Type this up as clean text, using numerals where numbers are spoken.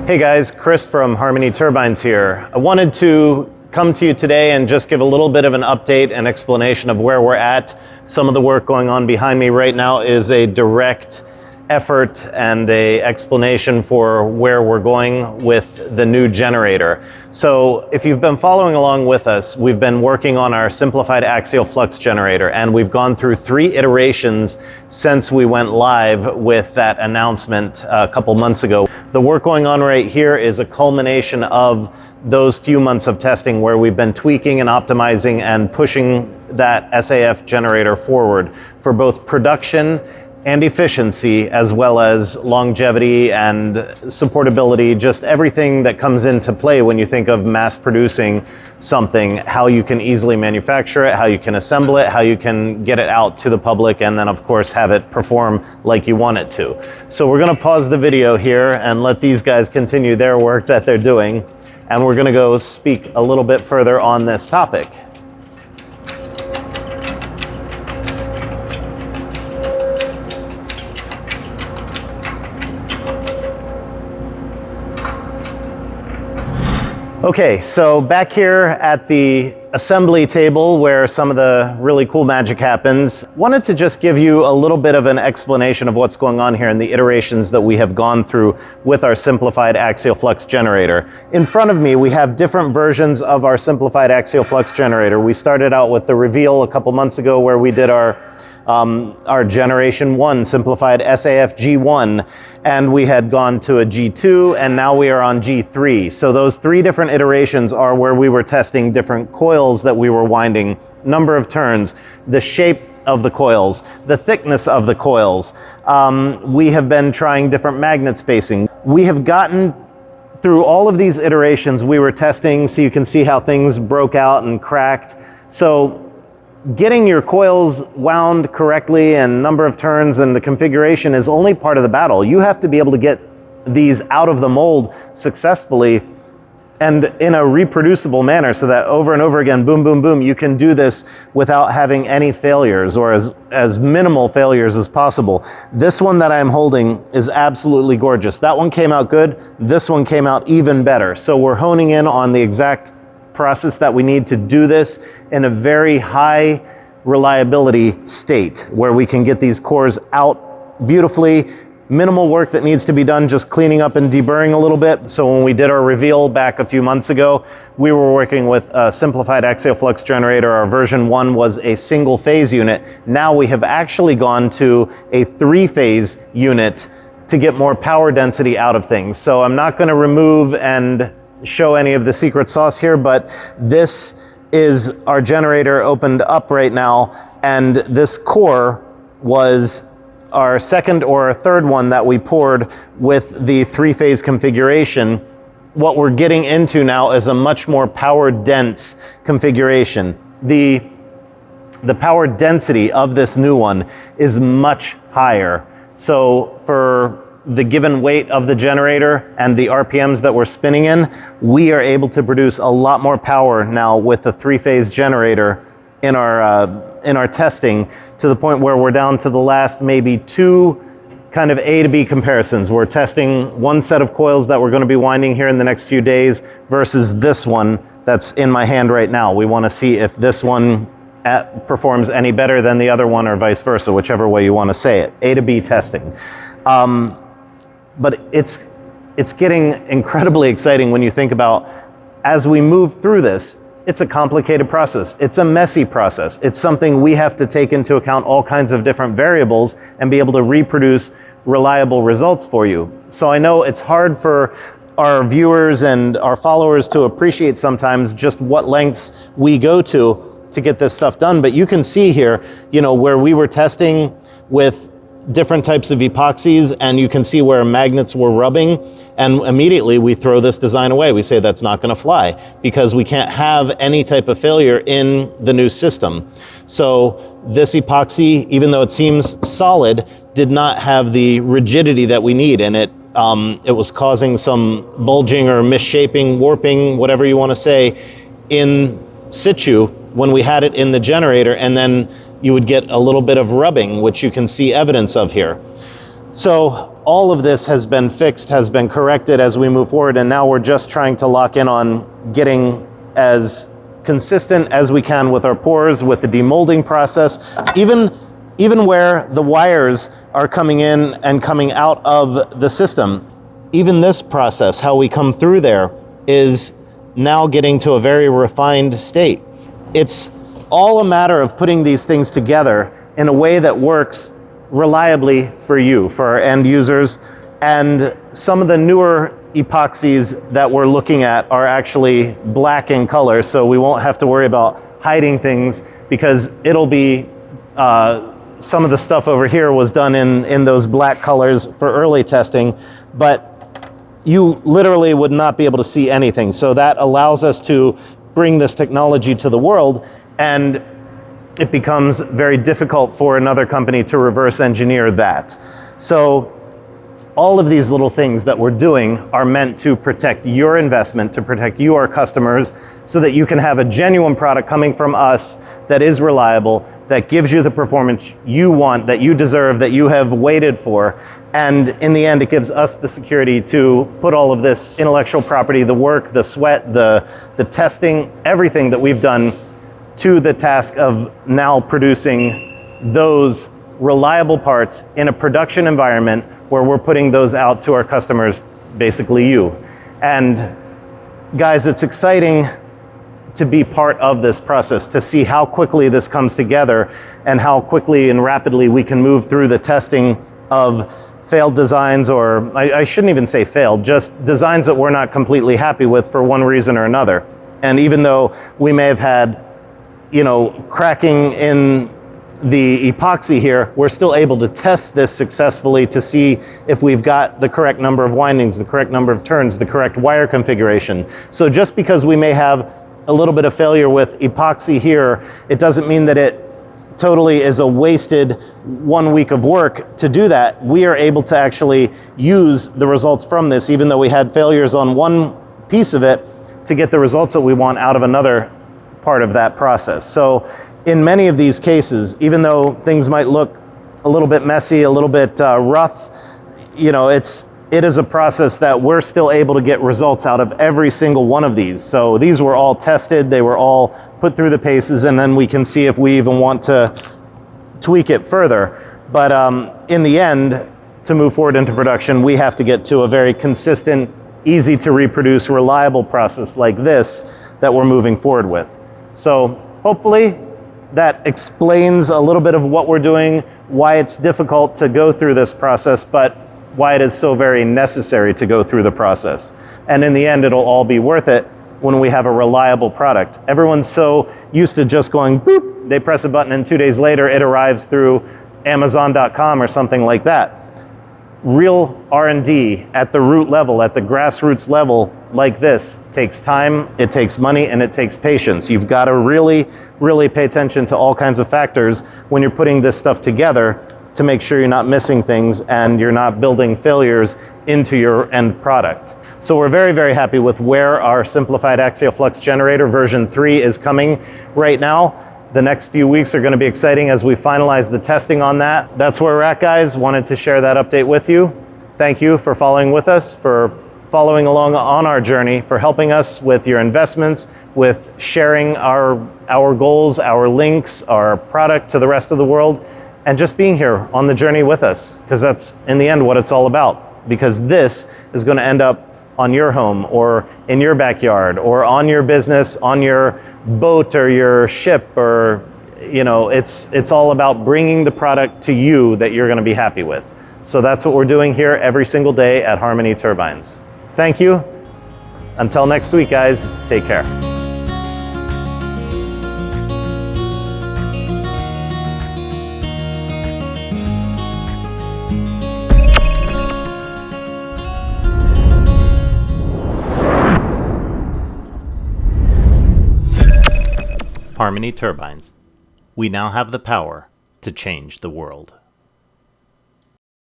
Hey guys, Chris from Harmony Turbines here. I wanted to come to you today and just give a little bit of an update and explanation of where we're at. Some of the work going on behind me right now is a direct effort and a explanation for where we're going with the new generator. So if you've been following along with us, we've been working on our simplified axial flux generator, and we've gone through 3 iterations since we went live with that announcement a couple months ago. The work going on right here is a culmination of those few months of testing where we've been tweaking and optimizing and pushing that SAF generator forward for both production and efficiency, as well as longevity and supportability, just everything that comes into play when you think of mass producing something, how you can easily manufacture it, how you can assemble it, how you can get it out to the public, and then of course have it perform like you want it to. So we're gonna pause the video here and let these guys continue their work that they're doing, and we're gonna go speak a little bit further on this topic. Okay, so back here at the assembly table where some of the really cool magic happens, wanted to just give you a little bit of an explanation of what's going on here in the iterations that we have gone through with our simplified axial flux generator. In front of me, we have different versions of our simplified axial flux generator. We started out with the reveal a couple months ago where we did our Generation 1 simplified SAF G1, and we had gone to a G2, and now we are on G3. So those 3 different iterations are where we were testing different coils that we were winding, number of turns, the shape of the coils, the thickness of the coils. We have been trying different magnet spacing. We have gotten through all of these iterations. We were testing, so you can see how things broke out and cracked. So getting your coils wound correctly and number of turns and the configuration is only part of the battle. You have to be able to get these out of the mold successfully and in a reproducible manner so that over and over again, boom, boom, boom, you can do this without having any failures or as minimal failures as possible. This one that I'm holding is absolutely gorgeous. That one came out good. This one came out even better. So we're honing in on the exact process that we need to do this in a very high reliability state where we can get these cores out beautifully. Minimal work that needs to be done, just cleaning up and deburring a little bit. So when we did our reveal back a few months ago, we were working with a simplified axial flux generator. Our version 1 was a single phase unit. Now we have actually gone to a 3-phase unit to get more power density out of things. So I'm not going to remove and show any of the secret sauce here, but this is our generator opened up right now, and this core was our second or third one that we poured with the 3-phase configuration. What we're getting into now is a much more power dense configuration. The power density of this new one is much higher. So for the given weight of the generator and the RPMs that we're spinning in, we are able to produce a lot more power now with the 3-phase generator in our testing, to the point where we're down to the last maybe 2 kind of A to B comparisons. We're testing one set of coils that we're going to be winding here in the next few days versus this one that's in my hand right now. We want to see if this one performs any better than the other one, or vice versa, whichever way you want to say it. A to B testing. But it's getting incredibly exciting when you think about, as we move through this, it's a complicated process. It's a messy process. It's something we have to take into account all kinds of different variables and be able to reproduce reliable results for you. So I know it's hard for our viewers and our followers to appreciate sometimes just what lengths we go to get this stuff done. But you can see here, you know, where we were testing with different types of epoxies, and you can see where magnets were rubbing, and immediately we throw this design away. We say that's not going to fly because we can't have any type of failure in the new system. So this epoxy, even though it seems solid, did not have the rigidity that we need, and it was causing some bulging or misshaping, warping, whatever you want to say, in situ when we had it in the generator, and then you would get a little bit of rubbing, which you can see evidence of here. So all of this has been fixed, has been corrected as we move forward, and now we're just trying to lock in on getting as consistent as we can with our pours, with the demolding process, even where the wires are coming in and coming out of the system. Even this process, how we come through there, is now getting to a very refined state. It's all a matter of putting these things together in a way that works reliably for you, for our end users. And some of the newer epoxies that we're looking at are actually black in color, so we won't have to worry about hiding things, because it'll be, some of the stuff over here was done in those black colors for early testing, but you literally would not be able to see anything. So that allows us to bring this technology to the world, and it becomes very difficult for another company to reverse engineer that. So all of these little things that we're doing are meant to protect your investment, to protect you, our customers, so that you can have a genuine product coming from us that is reliable, that gives you the performance you want, that you deserve, that you have waited for. And in the end, it gives us the security to put all of this intellectual property, the work, the sweat, the testing, everything that we've done to the task of now producing those reliable parts in a production environment where we're putting those out to our customers, basically you. And guys, it's exciting to be part of this process, to see how quickly this comes together and how quickly and rapidly we can move through the testing of failed designs, or I shouldn't even say failed, just designs that we're not completely happy with for one reason or another. And even though we may have had, cracking in the epoxy here, we're still able to test this successfully to see if we've got the correct number of windings, the correct number of turns, the correct wire configuration. So just because we may have a little bit of failure with epoxy here, it doesn't mean that it totally is a wasted 1 week of work to do that. We are able to actually use the results from this, even though we had failures on one piece of it, to get the results that we want out of another part of that process. So in many of these cases, even though things might look a little bit messy, a little bit rough, it is a process that we're still able to get results out of every single one of these. So these were all tested, they were all put through the paces, and then we can see if we even want to tweak it further. But in the end, to move forward into production, we have to get to a very consistent, easy to reproduce, reliable process like this that we're moving forward with. So hopefully that explains a little bit of what we're doing, why it's difficult to go through this process, but why it is so very necessary to go through the process. And in the end, it'll all be worth it when we have a reliable product. Everyone's so used to just going boop, they press a button and 2 days later it arrives through Amazon.com or something like that. Real R&D at the root level, at the grassroots level like this takes time, it takes money, and it takes patience. You've got to really, really pay attention to all kinds of factors when you're putting this stuff together to make sure you're not missing things and you're not building failures into your end product. So we're very, very happy with where our simplified axial flux generator version 3 is coming right now. The next few weeks are going to be exciting as we finalize the testing on that. That's where we're at, guys. Wanted to share that update with you. Thank you for following with us, for following along on our journey, for helping us with your investments, with sharing our goals, our links, our product to the rest of the world, and just being here on the journey with us, because that's in the end what it's all about. Because this is going to end up on your home or in your backyard or on your business, on your boat or your ship, or it's all about bringing the product to you that you're going to be happy with. So that's what we're doing here every single day at Harmony Turbines. Thank you. Until next week, guys, take care. Harmony Turbines. We now have the power to change the world.